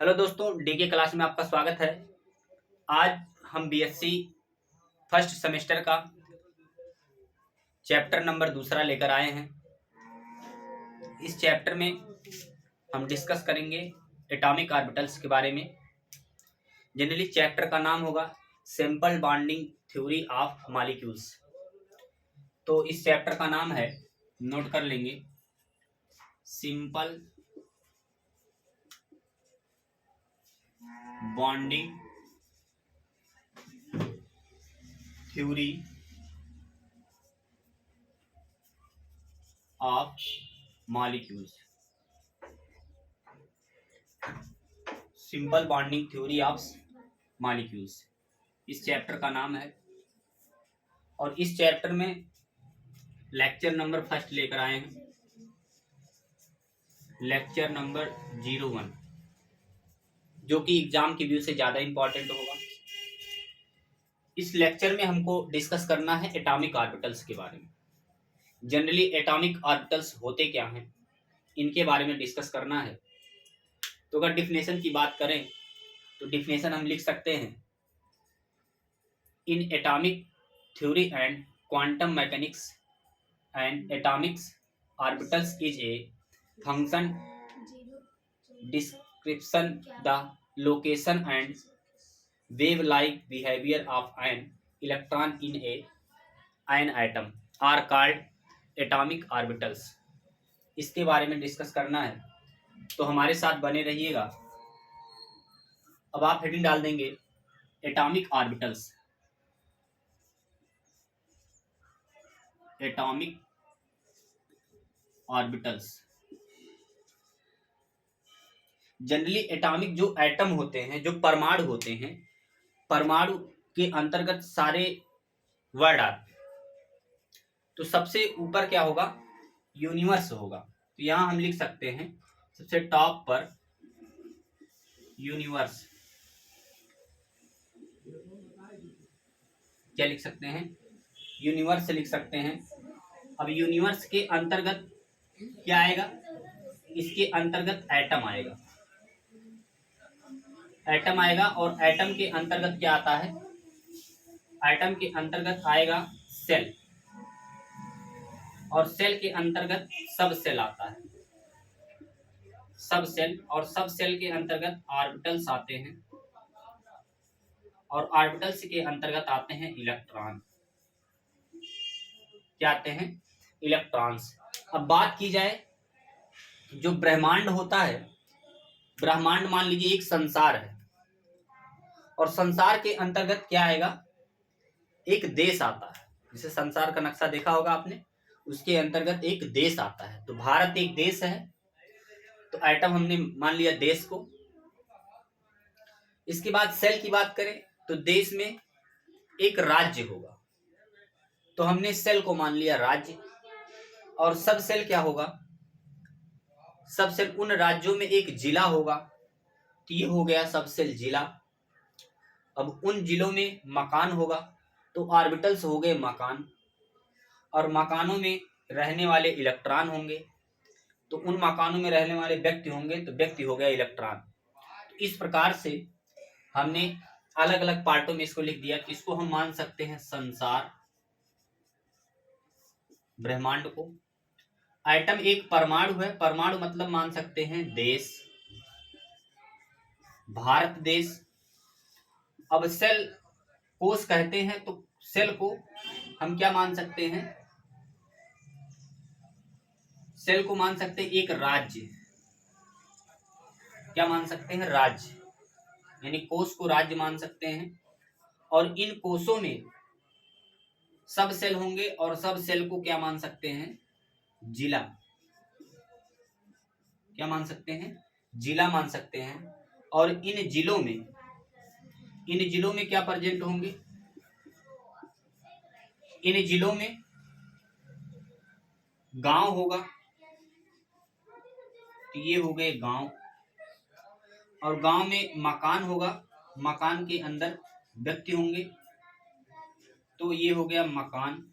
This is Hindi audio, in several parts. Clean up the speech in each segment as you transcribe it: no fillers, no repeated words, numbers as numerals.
हेलो दोस्तों, डीके क्लास में आपका स्वागत है। आज हम बीएससी फर्स्ट सेमेस्टर का चैप्टर नंबर 2 लेकर आए हैं। इस चैप्टर में हम डिस्कस करेंगे एटॉमिक ऑर्बिटल्स के बारे में। जनरली चैप्टर का नाम होगा simple bonding theory of molecules. तो इस चैप्टर का नाम है, नोट कर लेंगे, simple bonding theory of molecules. Simple bonding theory of molecules इस चैप्टर का नाम है। और इस चैप्टर में लेक्चर नंबर फर्स्ट लेकर आए हैं, लेक्चर नंबर 01, जो कि एग्जाम के व्यू से ज्यादा इंपॉर्टेंट होगा। इस लेक्चर में हमको डिस्कस करना है एटॉमिक ऑर्बिटल्स के बारे में। जनरली एटॉमिक ऑर्बिटल्स होते क्या हैं, इनके बारे में डिस्कस करना है। तो अगर डिफिनेशन की बात करें तो डिफिनेशन हम लिख सकते हैं, इन atomic theory and quantum mechanics and atomic orbitals is a function description the location and wave-like behavior of an electron in an atom are called atomic orbitals। इसके बारे में डिस्कस करना है, तो हमारे साथ बने रहिएगा। अब आप हेडिंग डाल देंगे atomic orbitals. Atomic orbitals generally atomic जो एटम होते हैं, जो परमाणु होते हैं, परमाणु के अंतर्गत सारे वर्ड आते हैं। तो सबसे ऊपर क्या होगा, यूनिवर्स होगा। तो यहां हम लिख सकते हैं सबसे टॉप पर यूनिवर्स। क्या लिख सकते हैं, यूनिवर्स लिख सकते हैं। अब यूनिवर्स के अंतर्गत क्या आएगा, इसके अंतर्गत एटम आएगा। एटम आएगा और एटम के अंतर्गत क्या आता है, एटम के अंतर्गत आएगा सेल, और सेल के अंतर्गत सब सेल आता है, सब सेल। और सब सेल के अंतर्गत ऑर्बिटल्स आते हैं, और ऑर्बिटल्स के अंतर्गत आते हैं इलेक्ट्रॉन। क्या आते हैं, इलेक्ट्रॉन्स। अब बात की जाए, जो ब्रह्मांड होता है, ब्रह्मांड मान लीजिए एक संसार है, और संसार के अंतर्गत क्या आएगा, एक देश आता है। जैसे संसार का नक्शा देखा होगा आपने, उसके अंतर्गत एक देश आता है। तो भारत एक देश है, तो एटम हमने मान लिया देश को। इसके बाद सेल की बात करें तो देश में एक राज्य होगा, तो हमने सेल को मान लिया राज्य। और सब सेल क्या होगा, सब सेल उन राज्यों में एक जिला होगा, तो ये हो गया सब सेल जिला। अब उन जिलों में मकान होगा, तो ऑर्बिटल्स हो गए मकान, और मकानों में रहने वाले इलेक्ट्रॉन होंगे, तो उन मकानों में रहने वाले व्यक्ति होंगे, तो व्यक्ति हो गया इलेक्ट्रॉन। तो इस प्रकार से हमने अलग अलग पार्टों में इसको लिख दिया कि इसको हम मान सकते हैं संसार, ब्रह्मांड को। एटम एक परमाणु है, परमाणु मतलब मान सकते हैं देश, भारत देश। अब सेल कोष कहते हैं, तो सेल को हम क्या मान सकते हैं, सेल को मान सकते हैं एक राज्य। क्या मान सकते हैं, राज्य, यानी कोष को राज्य मान सकते हैं। और इन कोषों में सब सेल होंगे, और सब सेल को क्या मान सकते हैं, जिला। क्या मान सकते हैं, जिला मान सकते हैं। और इन जिलों में क्या प्रेजेंट होंगे, इन जिलों में गांव होगा, तो ये हो गए गांव। और गांव में मकान होगा, मकान के अंदर व्यक्ति होंगे, तो ये हो गया मकान।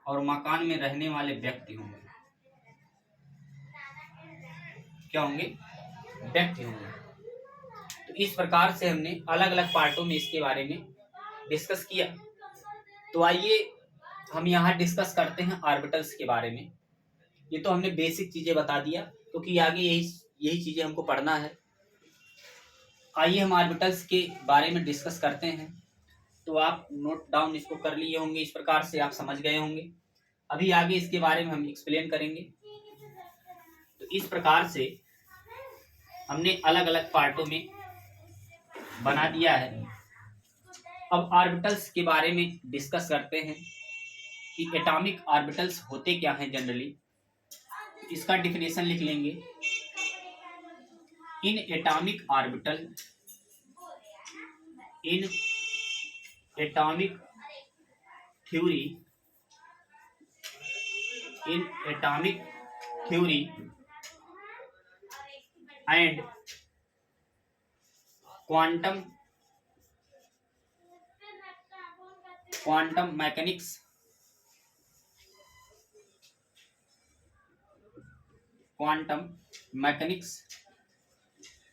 और मकान में रहने वाले व्यक्ति होंगे, क्या होंगे, व्यक्ति होंगे। तो इस प्रकार से हमने अलग अलग पार्टों में इसके बारे में डिस्कस किया। तो आइए हम यहाँ डिस्कस करते हैं ऑर्बिटल्स के बारे में। ये तो हमने बेसिक चीजें बता दिया, क्योंकि आगे यही चीजें हमको पढ़ना है। आइए हम ऑर्बिटल्स के बारे में डिस्कस करते हैं। तो आप नोट डाउन इसको कर लिए होंगे, इस प्रकार से आप समझ गए होंगे। अभी आगे इसके बारे में हम एक्सप्लेन करेंगे। तो इस प्रकार से हमने अलग अलग पार्टों में बना दिया है। अब ऑर्बिटल्स के बारे में डिस्कस करते हैं कि एटॉमिक ऑर्बिटल्स होते क्या हैं जनरली। इसका डिफिनेशन लिख लेंगे। In atomic orbital, in atomic theory, in atomic theory and quantum mechanics,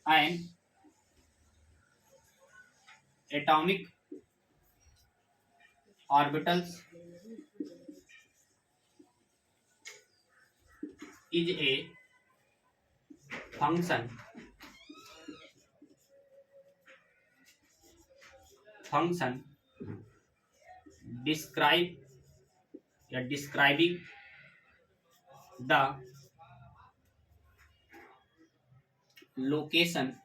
and atomic orbitals is a function describing the location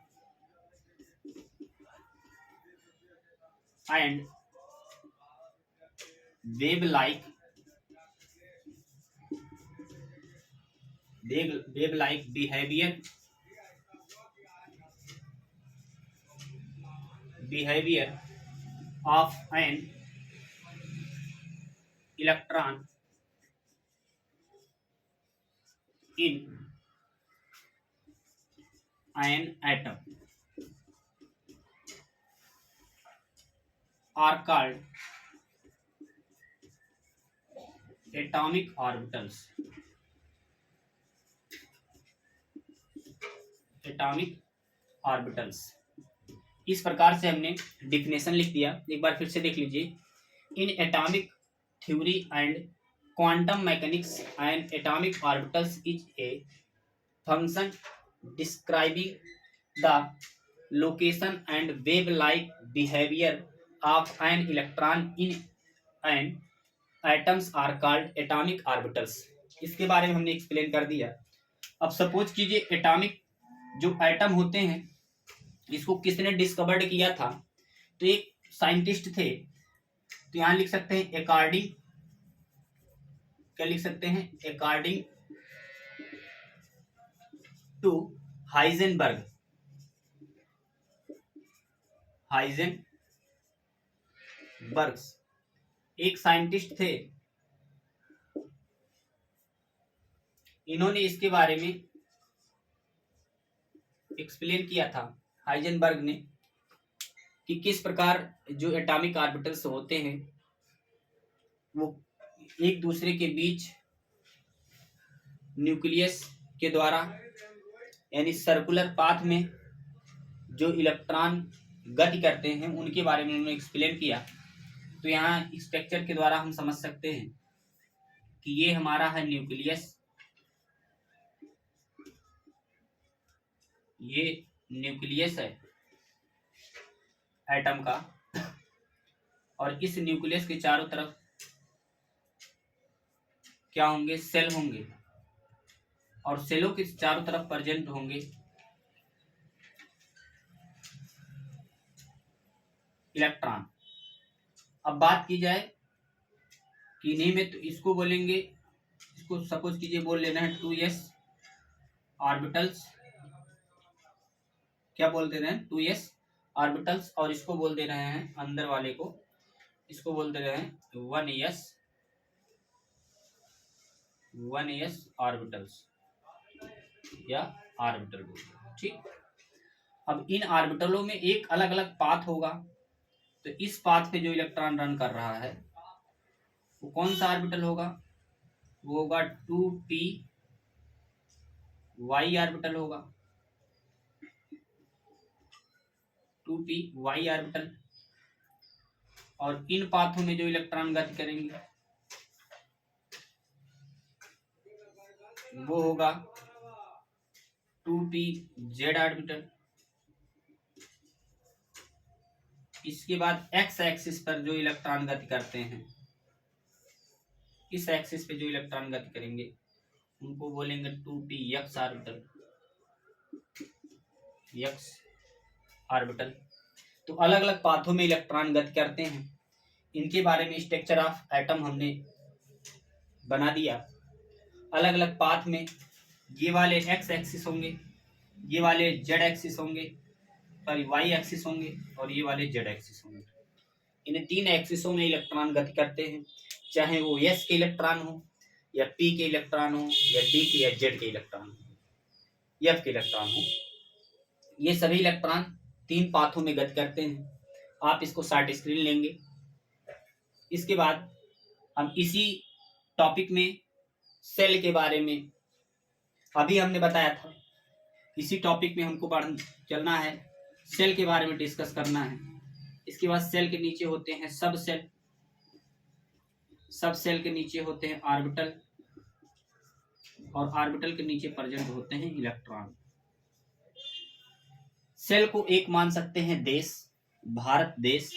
and wave-like behavior of an electron in an atom are called atomic orbitals। Atomic orbitals, इस प्रकार से हमने डिफिनेशन लिख दिया। एक बार फिर से देख लीजिए। In atomic theory and quantum mechanics and atomic orbitals is a function describing the location and wave like behaviour of an electron in an atoms are called atomic orbitals. इसके बारे में हमने एक्सप्लेन कर दिया। अब सपोज कीजिए एटॉमिक जो एटम होते हैं, इसको किसने डिस्कवर्ड किया था? तो एक साइंटिस्ट थे। तो यहां लिख सकते हैं अकॉर्डिंग, क्या लिख सकते हैं? According to Heisenberg. एक साइंटिस्ट थे, इन्होंने इसके बारे में एक्सप्लेन किया था, हाइजेनबर्ग ने, कि किस प्रकार जो एटॉमिक ऑर्बिटल्स होते हैं वो एक दूसरे के बीच न्यूक्लियस के द्वारा, यानी सर्कुलर पाथ में जो इलेक्ट्रॉन गति करते हैं उनके बारे में उन्होंने एक्सप्लेन किया। तो यहाँ स्ट्रक्चर के द्वारा हम समझ सकते हैं कि ये हमारा है न्यूक्लियस, ये न्यूक्लियस है एटम का, और इस न्यूक्लियस के चारों तरफ क्या होंगे? सेल होंगे, और सेलों के चारों तरफ प्रेजेंट होंगे इलेक्ट्रॉन। अब बात की जाए कि इन्हीं में, तो इसको बोलेंगे, इसको सपोज कीजिए बोल लेना है 2s ऑर्बिटल्स। क्या बोल दे रहे हैं? 2s orbitals. और इसको बोल दे रहे हैं अंदर वाले को, इसको बोल दे रहे हैं 1s ऑर्बिटल्स या ऑर्बिटल बोल रहे हैं। ठीक। अब इन ऑर्बिटलों में एक अलग अलग पाथ होगा। तो इस पाथ पे जो इलेक्ट्रॉन रन कर रहा है वो कौन सा ऑर्बिटल होगा? वो होगा 2p y ऑर्बिटल होगा। 2p y ऑर्बिटल, और इन पाथों में जो इलेक्ट्रॉन गति करेंगे वो होगा 2p z ऑर्बिटल। इसके बाद x एक्सिस पर जो इलेक्ट्रॉन गति करते हैं, इस एक्सिस पे जो इलेक्ट्रॉन गति करेंगे उनको बोलेंगे 2p x orbital, x orbital. तो अलग अलग पाथों में इलेक्ट्रॉन गति करते हैं, इनके बारे में स्ट्रक्चर ऑफ एटम हमने बना दिया। अलग अलग पाथ में ये वाले x एक्सिस होंगे, ये वाले z एक्सिस होंगे, सॉरी y एक्सिस होंगे, और ये वाले z एक्सिस होंगे। इन तीन एक्सिसों में इलेक्ट्रॉन गति करते हैं, चाहे वो s के इलेक्ट्रॉन हो या p के इलेक्ट्रॉन हो या d के या z के इलेक्ट्रॉन हो, f के इलेक्ट्रॉन हो। ये सभी इलेक्ट्रॉन तीन पाथों में गति करते हैं। आप इसको शॉर्ट स्क्रीन लेंगे। इसके बाद हम इसी टॉपिक में सेल के बारे में अभी हमने बताया था, इसी टॉपिक में हमको चलना है, सेल के बारे में डिस्कस करना है। इसके बाद सेल के नीचे होते हैं सब सेल, सब सेल के नीचे होते हैं ऑर्बिटल, और ऑर्बिटल के नीचे प्रेजेंट होते हैं इलेक्ट्रॉन। सेल को एक मान सकते हैं देश, भारत देश,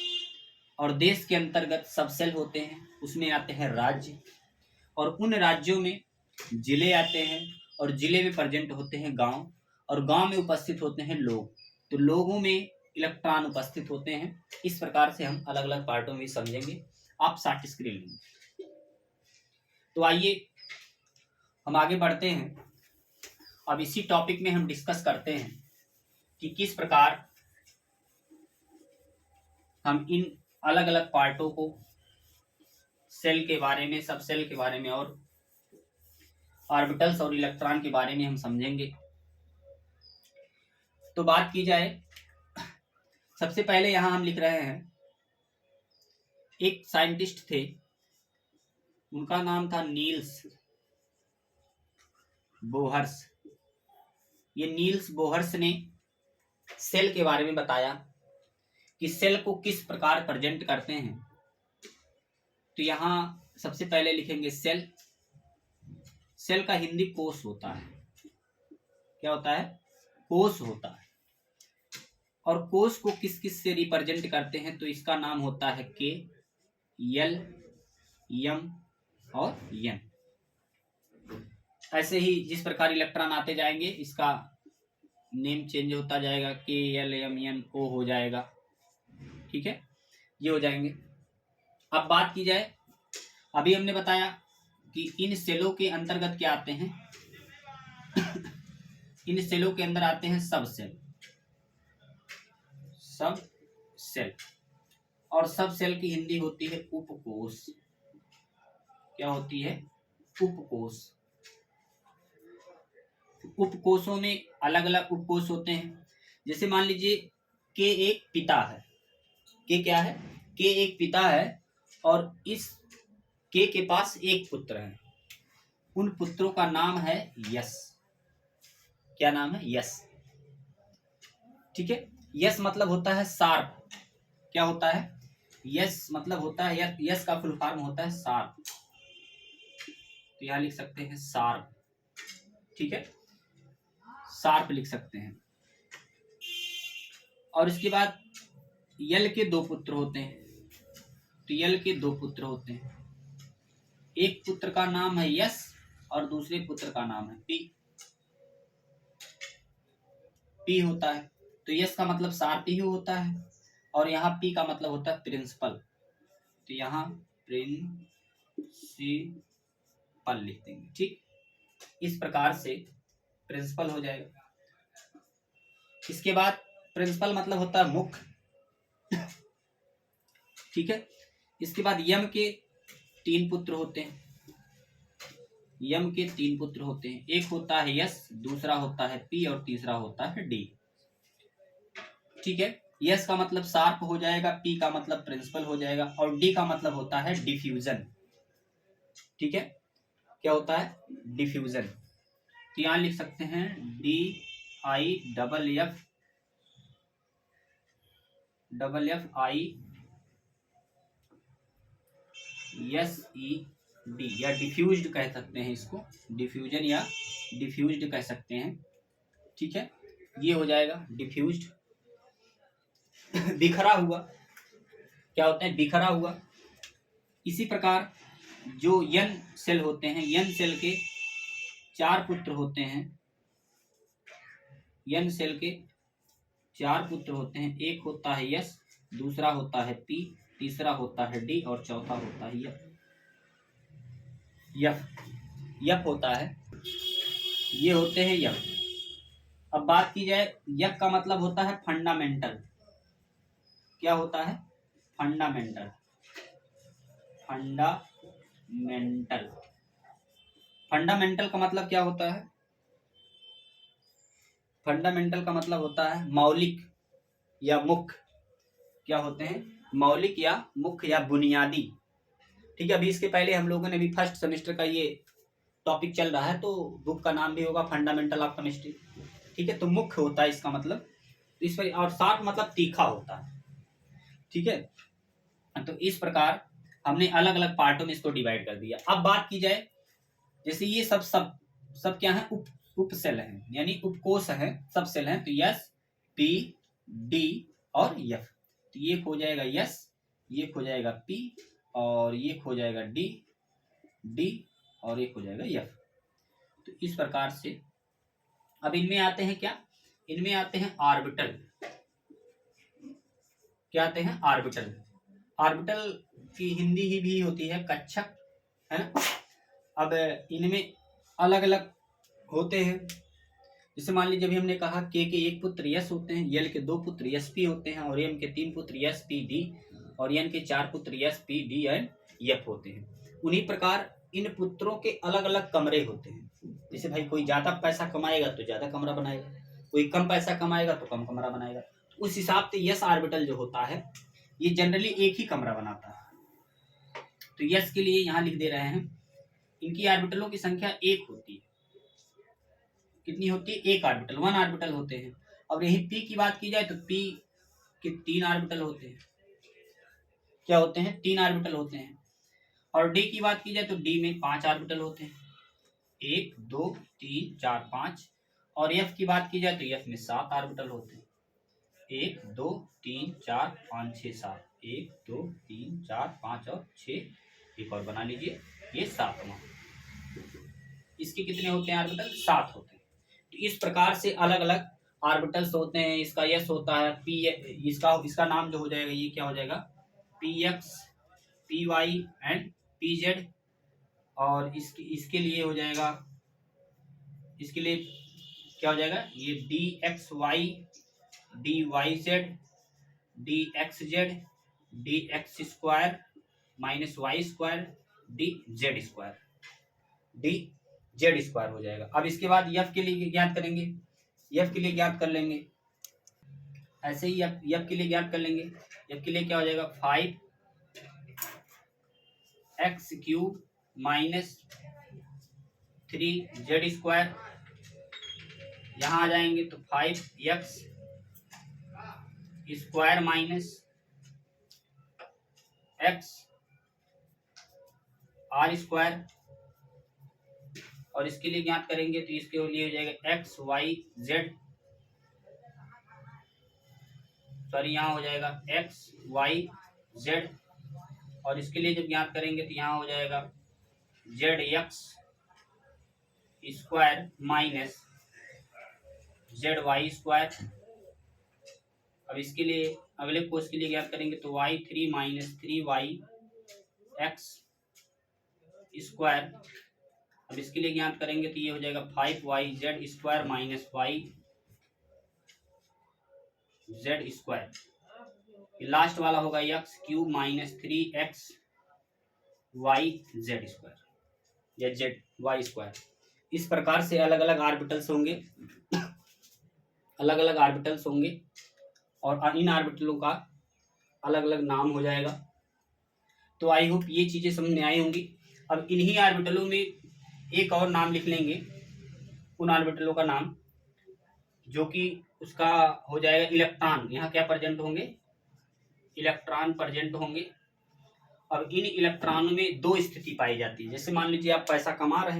और देश के अंतर्गत सब सेल होते हैं, उसमें आते हैं राज्य, और उन राज्यों में जिले आते हैं, और जिले में प्रेजेंट होते हैं गांव, और गांव में उपस्थित होते हैं लोग, तो लोगों में इलेक्ट्रॉन उपस्थित होते हैं। इस प्रकार से हम अलग अलग पार्टों में समझेंगे। आप शॉर्ट स्क्रीन लेंगे। तो आइए हम आगे बढ़ते हैं। अब इसी टॉपिक में हम डिस्कस करते हैं कि किस प्रकार हम इन अलग अलग पार्टों को, सेल के बारे में, सब सेल के बारे में, और ऑर्बिटल्स और इलेक्ट्रॉन के बारे में हम समझेंगे। तो बात की जाए, सबसे पहले यहां हम लिख रहे हैं, एक साइंटिस्ट थे, उनका नाम था नील्स बोहर्स। ये नील्स बोहर्स ने सेल के बारे में बताया कि सेल को किस प्रकार प्रेजेंट करते हैं। तो यहां सबसे पहले लिखेंगे सेल। सेल का हिंदी कोश होता है। क्या होता है? कोश होता है। और कोश को किस किस से रिप्रेजेंट करते हैं, तो इसका नाम होता है के, एल, एम और एन। ऐसे ही जिस प्रकार इलेक्ट्रॉन आते जाएंगे, इसका नेम चेंज होता जाएगा, के, एल, एम, एन, ओ हो जाएगा। ठीक है, ये हो जाएंगे। अब बात की जाए, अभी हमने बताया कि इन सेलों के अंतर्गत क्या आते हैं इन सेलों के अंदर आते हैं सब सेल, सब सेल, और सब सेल की हिंदी होती है उपकोष। क्या होती है? उपकोष। उपकोषों में अलग अलग उपकोष होते हैं। जैसे मान लीजिए के एक पिता है, के क्या है? के एक पिता है, और इस के के पास एक पुत्र है। उन पुत्रों का नाम है यश। क्या नाम है? यश। ठीक है, यश मतलब होता है शार्प। क्या होता है? यश मतलब होता है, यश का फुल फॉर्म होता है शार्प। तो यहां लिख सकते हैं शार्प। ठीक है, शार्प लिख सकते हैं। और इसके बाद यल के दो पुत्र होते हैं। तो यल के दो पुत्र होते हैं। एक पुत्र का नाम है यश, और दूसरे पुत्र का नाम है पी। पी होता है, तो यश का मतलब शार्प ही होता है, और यहाँ पी का मतलब होता है प्रिंसिपल। तो यहाँ प्रिंसिपल लिख देंगे। ठीक, इस प्रकार से प्रिंसिपल हो जाएगा। इसके बाद प्रिंसिपल मतलब होता है मुख्य। ठीक है, इसके बाद यम के तीन पुत्र होते हैं। यम के तीन पुत्र होते हैं। एक होता है यश, दूसरा होता है पी, और तीसरा होता है डी। ठीक है, यश का मतलब शार्प हो जाएगा, पी का मतलब प्रिंसिपल हो जाएगा, और डी का मतलब होता है डिफ्यूजन। ठीक है, क्या होता है? डिफ्यूजन। तो यहां लिख सकते हैं DIFF FFISED या डिफ्यूज्ड कह सकते हैं इसको, डिफ्यूजन या डिफ्यूज्ड कह सकते हैं, ठीक है। ये हो जाएगा डिफ्यूज्ड। बिखरा हुआ क्या होता है, बिखरा हुआ। इसी प्रकार जो यन सेल होते हैं, यन सेल के 4 पुत्र होते हैं, यन सेल के 4 पुत्र होते हैं। एक होता है यस, दूसरा होता है पी, तीसरा होता है डी और चौथा होता है यफ। यफ होता है, ये होते हैं यफ। अब बात की जाए, यफ का मतलब होता है फंडामेंटल। क्या होता है, फंडामेंटल। फंडामेंटल, फंडामेंटल का मतलब क्या होता है, फंडामेंटल का मतलब होता है मौलिक या मुख्य। क्या होते हैं, मौलिक या मुख्य या बुनियादी, ठीक है। अभी इसके पहले हम लोगों ने भी फर्स्ट सेमेस्टर का ये टॉपिक चल रहा है, तो बुक का नाम भी होगा फंडामेंटल ऑफ केमिस्ट्री, ठीक है। तो मुख्य होता है इसका मतलब, इस पर, और शार्प मतलब तीखा होता है, ठीक है। तो इस प्रकार हमने अलग अलग पार्टों में इसको डिवाइड कर दिया। अब बात की जाए, जैसे ये सब क्या है, उप सेल हैं, यानी उपकोष हैं, सब सेल हैं। तो यस, पी, डी और एफ। तो ये हो जाएगा यस, ये हो जाएगा पी और ये हो जाएगा डी और ये हो जाएगा एफ। तो इस प्रकार से अब इनमें आते हैं क्या, इनमें आते हैं ऑर्बिटल। क्या आते हैं, ऑर्बिटल। ऑर्बिटल की हिंदी ही भी होती है कक्षक, है ना। अब इनमें अलग अलग होते हैं। जैसे मान लीजिए, अभी हमने कहा के 1 पुत्र यस होते हैं, यल के 2 पुत्र यस पी होते हैं, और एम के 3 पुत्र यस पी डी, और एन के 4 पुत्र yes P D and F होते हैं। उन्हीं प्रकार इन पुत्रों के अलग अलग कमरे होते हैं। जैसे भाई कोई ज्यादा पैसा कमाएगा तो ज्यादा कमरा बनाएगा, कोई कम पैसा कमाएगा तो कम कमरा बनाएगा। तो उस हिसाब से यस ऑर्बिटल जो होता है ये जनरली एक ही कमरा बनाता है। तो यस के लिए यहाँ लिख दे रहे हैं, इनकी ऑर्बिटलों की संख्या 1 होती है। कितनी होती है, 1 ऑर्बिटल, 1 ऑर्बिटल होते हैं। और यही पी की बात की जाए तो पी के 3 ऑर्बिटल होते हैं। क्या होते हैं, 3 ऑर्बिटल होते हैं। और डी की बात की जाए तो डी में 5 ऑर्बिटल होते हैं, 1 2 3 4 5। और एफ की बात की जाए तो एफ में 7 ऑर्बिटल होते हैं, 1 2 3 4 5 6 7, 1 2 3 4 5 और 6, एक और बना लीजिए, ये 7वां। इसके कितने होते हैं ऑर्बिटल, 7 होते हैं। तो इस प्रकार से अलग अलग ऑर्बिटल्स होते हैं। इसका यस होता है पी, इसका नाम जो हो जाएगा ये क्या हो जाएगा, p x, p y and p z. और इसके लिए हो जाएगा, इसके लिए क्या हो जाएगा, ये d x y, d y z, d x z, d x square minus y square, d z square, d z square हो जाएगा। अब इसके बाद यफ के लिए ज्ञात करेंगे, यफ के लिए ज्ञात कर लेंगे, ऐसे ही यफ के लिए ज्ञात कर लेंगे। यफ के लिए क्या हो जाएगा, 5x³ माइनस 3z स्क्वायर। यहां आ जाएंगे तो 5x square minus x r square. और इसके लिए ज्ञात करेंगे तो इसके लिए हो जाएगा एक्स वाई जेड, सॉरी यहाँ हो जाएगा एक्स वाई जेड। और इसके लिए जब ज्ञात करेंगे तो यहाँ हो जाएगा z x square minus z y square. अब इसके लिए अगले कोर्स के लिए ज्ञात करेंगे तो y3 minus 3y x square. अब इसके लिए ज्ञात करेंगे तो ये हो जाएगा 5y z square minus y z square. Last वाला होगा x³ minus 3x y z square या z y स्क्वायर। इस प्रकार से अलग अलग ऑर्बिटल्स होंगे, अलग अलग ऑर्बिटल्स होंगे, और इन ऑर्बिटलों का अलग अलग नाम हो जाएगा। तो आई होप ये चीजें समझ में आई होंगी। अब इन्हीं ऑर्बिटलों में एक और नाम लिख लेंगे, उन ऑर्बिटलों का नाम जो कि उसका हो जाएगा इलेक्ट्रॉन। यहाँ क्या प्रेजेंट होंगे, इलेक्ट्रॉन प्रेजेंट होंगे। अब इन इलेक्ट्रॉनों में दो स्थिति पाई जाती है। जैसे मान लीजिए आप पैसा कमा रहे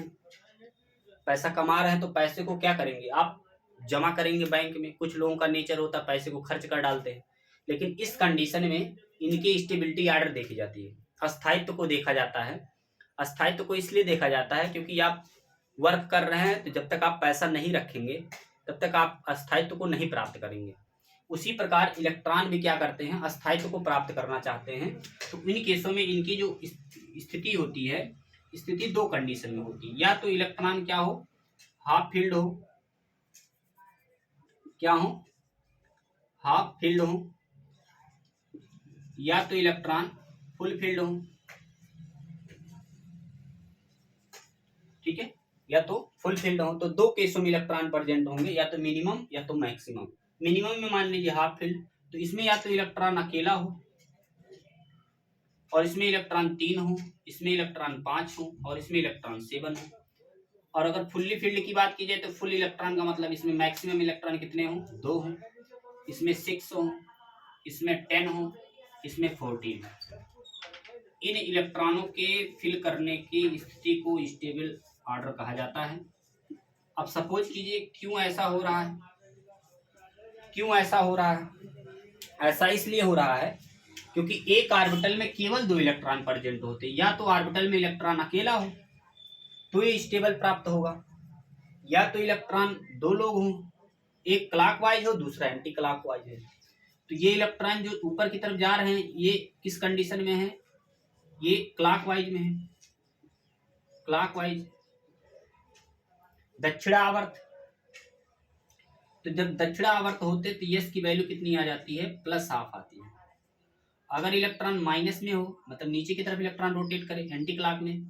हैं, तो पैसे को क्या करेंगे, आप जमा करेंगे बैंक में। कुछ लोगों का नेचर होता है पैसे को खर्च कर डालते हैं, लेकिन इस कंडीशन में इनकी स्टेबिलिटी आर्डर देखी जाती है, अस्थायित्व को देखा जाता है। अस्थायित्व को इसलिए देखा जाता है क्योंकि आप वर्क कर रहे हैं, तो जब तक आप पैसा नहीं रखेंगे तब तक आप अस्थायित्व को नहीं प्राप्त करेंगे। उसी प्रकार इलेक्ट्रॉन भी क्या करते हैं, अस्थायित्व को प्राप्त करना चाहते हैं। तो इन केसों में इनकी जो स्थिति होती है, स्थिति दो कंडीशन में होती है। या तो इलेक्ट्रॉन क्या हो, हाफ फील्ड हो, क्या हो, हाफ फील्ड हो, या तो इलेक्ट्रॉन फुल फील्ड हो। ठीक है, या तो फुल फील्ड हो। तो दो केसों में इलेक्ट्रॉन प्रेजेंट होंगे, या तो मिनिमम या तो मैक्सिमम। मिनिमम में मान लीजिए हाफ फील्ड, तो इसमें या तो इलेक्ट्रॉन अकेला हो और इसमें इलेक्ट्रॉन 3 हो, इसमें इलेक्ट्रॉन 5 हो और इसमें इलेक्ट्रॉन 7 हो। और अगर फुल्ली फील्ड की बात की जाए तो फुल इलेक्ट्रॉन का मतलब इसमें मैक्सिमम इलेक्ट्रॉन कितने हो, 2 हो, इसमें 6 हो, इसमें 10 हो, इसमें 14 हो। इन इलेक्ट्रॉनों के फिल करने की स्थिति को स्टेबल ऑर्डर कहा जाता है। अब सपोज कीजिए क्यों ऐसा हो रहा है, क्यों ऐसा हो रहा है, ऐसा इसलिए हो रहा है क्योंकि एक ऑर्बिटल में केवल 2 इलेक्ट्रॉन प्रेजेंट होते हैं। या तो ऑर्बिटल में इलेक्ट्रॉन अकेला हो तो ये स्टेबल प्राप्त होगा, या तो इलेक्ट्रॉन 2 लोग हों, एक क्लॉकवाइज हो दूसरा एंटी क्लॉकवाइज है। तो ये इलेक्ट्रॉन जो ऊपर की तरफ जा रहे हैं ये किस कंडीशन में है, ये क्लॉकवाइज में है, क्लॉकवाइज। दक्षिणावर्त, तो जब दक्षिणावर्त होते तो यस की वैल्यू कितनी आ जाती है, +½ आती है। अगर इलेक्ट्रॉन माइनस में हो, मतलब नीचे की तरफ इलेक्ट्रॉन रोटेट करे एंटी क्लॉक में,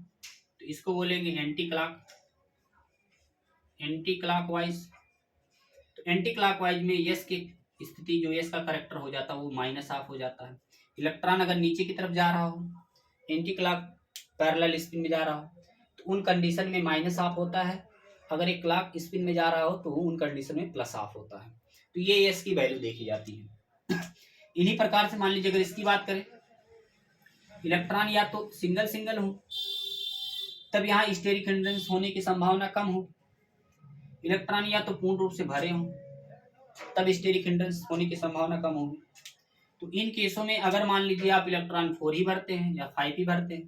तो इसको बोलेंगे एंटी क्लॉक, एंटी क्लॉकवाइज। तो एंटी क्लॉकवाइज में यस की स्थिति, जो यस का करेक्टर हो जाता है वो -½ हो जाता है। इलेक्ट्रॉन अगर नीचे की तरफ जा रहा हो, एंटी क्लॉक पैरेलल स्पिन में जा रहा हो, तो उन कंडीशन में -½ होता है। अगर एक क्लॉक स्पिन में जा रहा हो तो उन कंडीशन में +½ होता है। तो ये यस की वैल्यू देखी जाती है। इन्हीं प्रकार से मान लीजिए अगर इसकी बात करें, इलेक्ट्रॉन या तो सिंगल सिंगल हो तब यहाँ स्टेरिक हिंड्रेंस होने की संभावना कम हो, इलेक्ट्रॉन या तो पूर्ण रूप से भरे हों तब स्टेरिक हिंड्रेंस होने की संभावना कम होगी। तो इन केसों में अगर मान लीजिए आप इलेक्ट्रॉन 4 ही भरते हैं या 5 ही भरते हैं,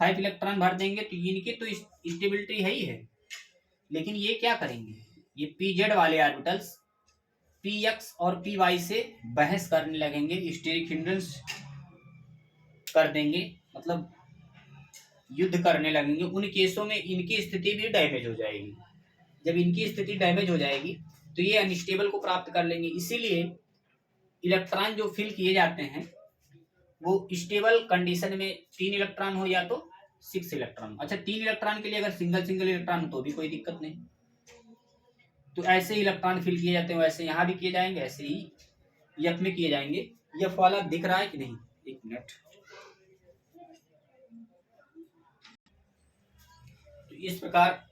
5 इलेक्ट्रॉन भर देंगे तो इनकी तो स्टेबिलिटी है ही है, लेकिन ये क्या करेंगे, ये पीजेड वाले ऑर्बिटल्स पीएक्स और पीवाई से बहस करने लगेंगे, स्टेरिक हिंड्रेंस कर देंगे, मतलब युद्ध करने लगेंगे। उन केसों में इनकी स्थिति भी डैमेज हो जाएगी। जब इनकी स्थिति डैमेज हो जाएगी तो ये अनस्टेबल को प्राप्त कर लेंगे। इसीलिए इलेक्ट्रॉन जो फिल किए जाते हैं वो स्टेबल कंडीशन में 3 इलेक्ट्रॉन हो या तो 6 इलेक्ट्रॉन। अच्छा, 3 इलेक्ट्रॉन के लिए अगर सिंगल सिंगल इलेक्ट्रॉन हो तो भी कोई दिक्कत नहीं। तो ऐसे ही इलेक्ट्रॉन फिल किए जाते हैं, वैसे यहाँ भी किए जाएंगे, ऐसे ही एफ में किए जाएंगे। एफ वाला दिख रहा है कि नहीं, एक मिनट। तो इस प्रकार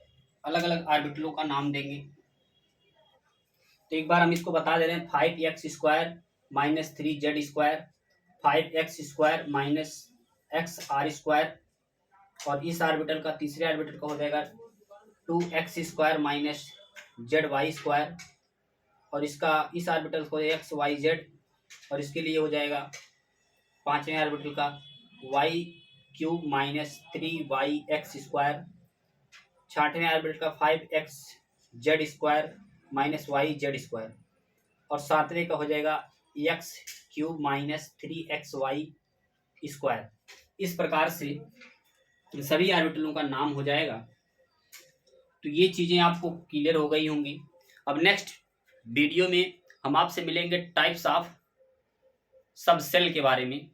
अलग अलग ऑर्बिटलों का नाम देंगे। तो एक बार हम इसको बता दे रहे हैं, 5x² - 3z², 5x² - xr², और इस ऑर्बिटल का तीसरे ऑर्बिटल का हो जाएगा 2x² - zy², और इसका इस ऑर्बिटल को xyz, और इसके लिए हो जाएगा पांचवें ऑर्बिटल का y³ - 3yx², छठवें ऑर्बिटल का 5xz² - yz², और सातवें का हो जाएगा x³ - 3xy²। इस प्रकार से सभी ऑर्बिटलों का नाम हो जाएगा। तो ये चीजें आपको क्लियर हो गई होंगी। अब नेक्स्ट वीडियो में हम आपसे मिलेंगे टाइप्स ऑफ सब सेल के बारे में,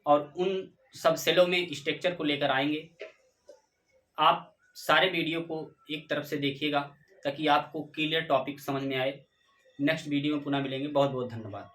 और उन सब सेलों में स्ट्रक्चर को लेकर आएंगे। आप सारे वीडियो को एक तरफ से देखिएगा ताकि आपको क्लियर टॉपिक समझ में आए। नेक्स्ट वीडियो में पुनः मिलेंगे। बहुत बहुत धन्यवाद।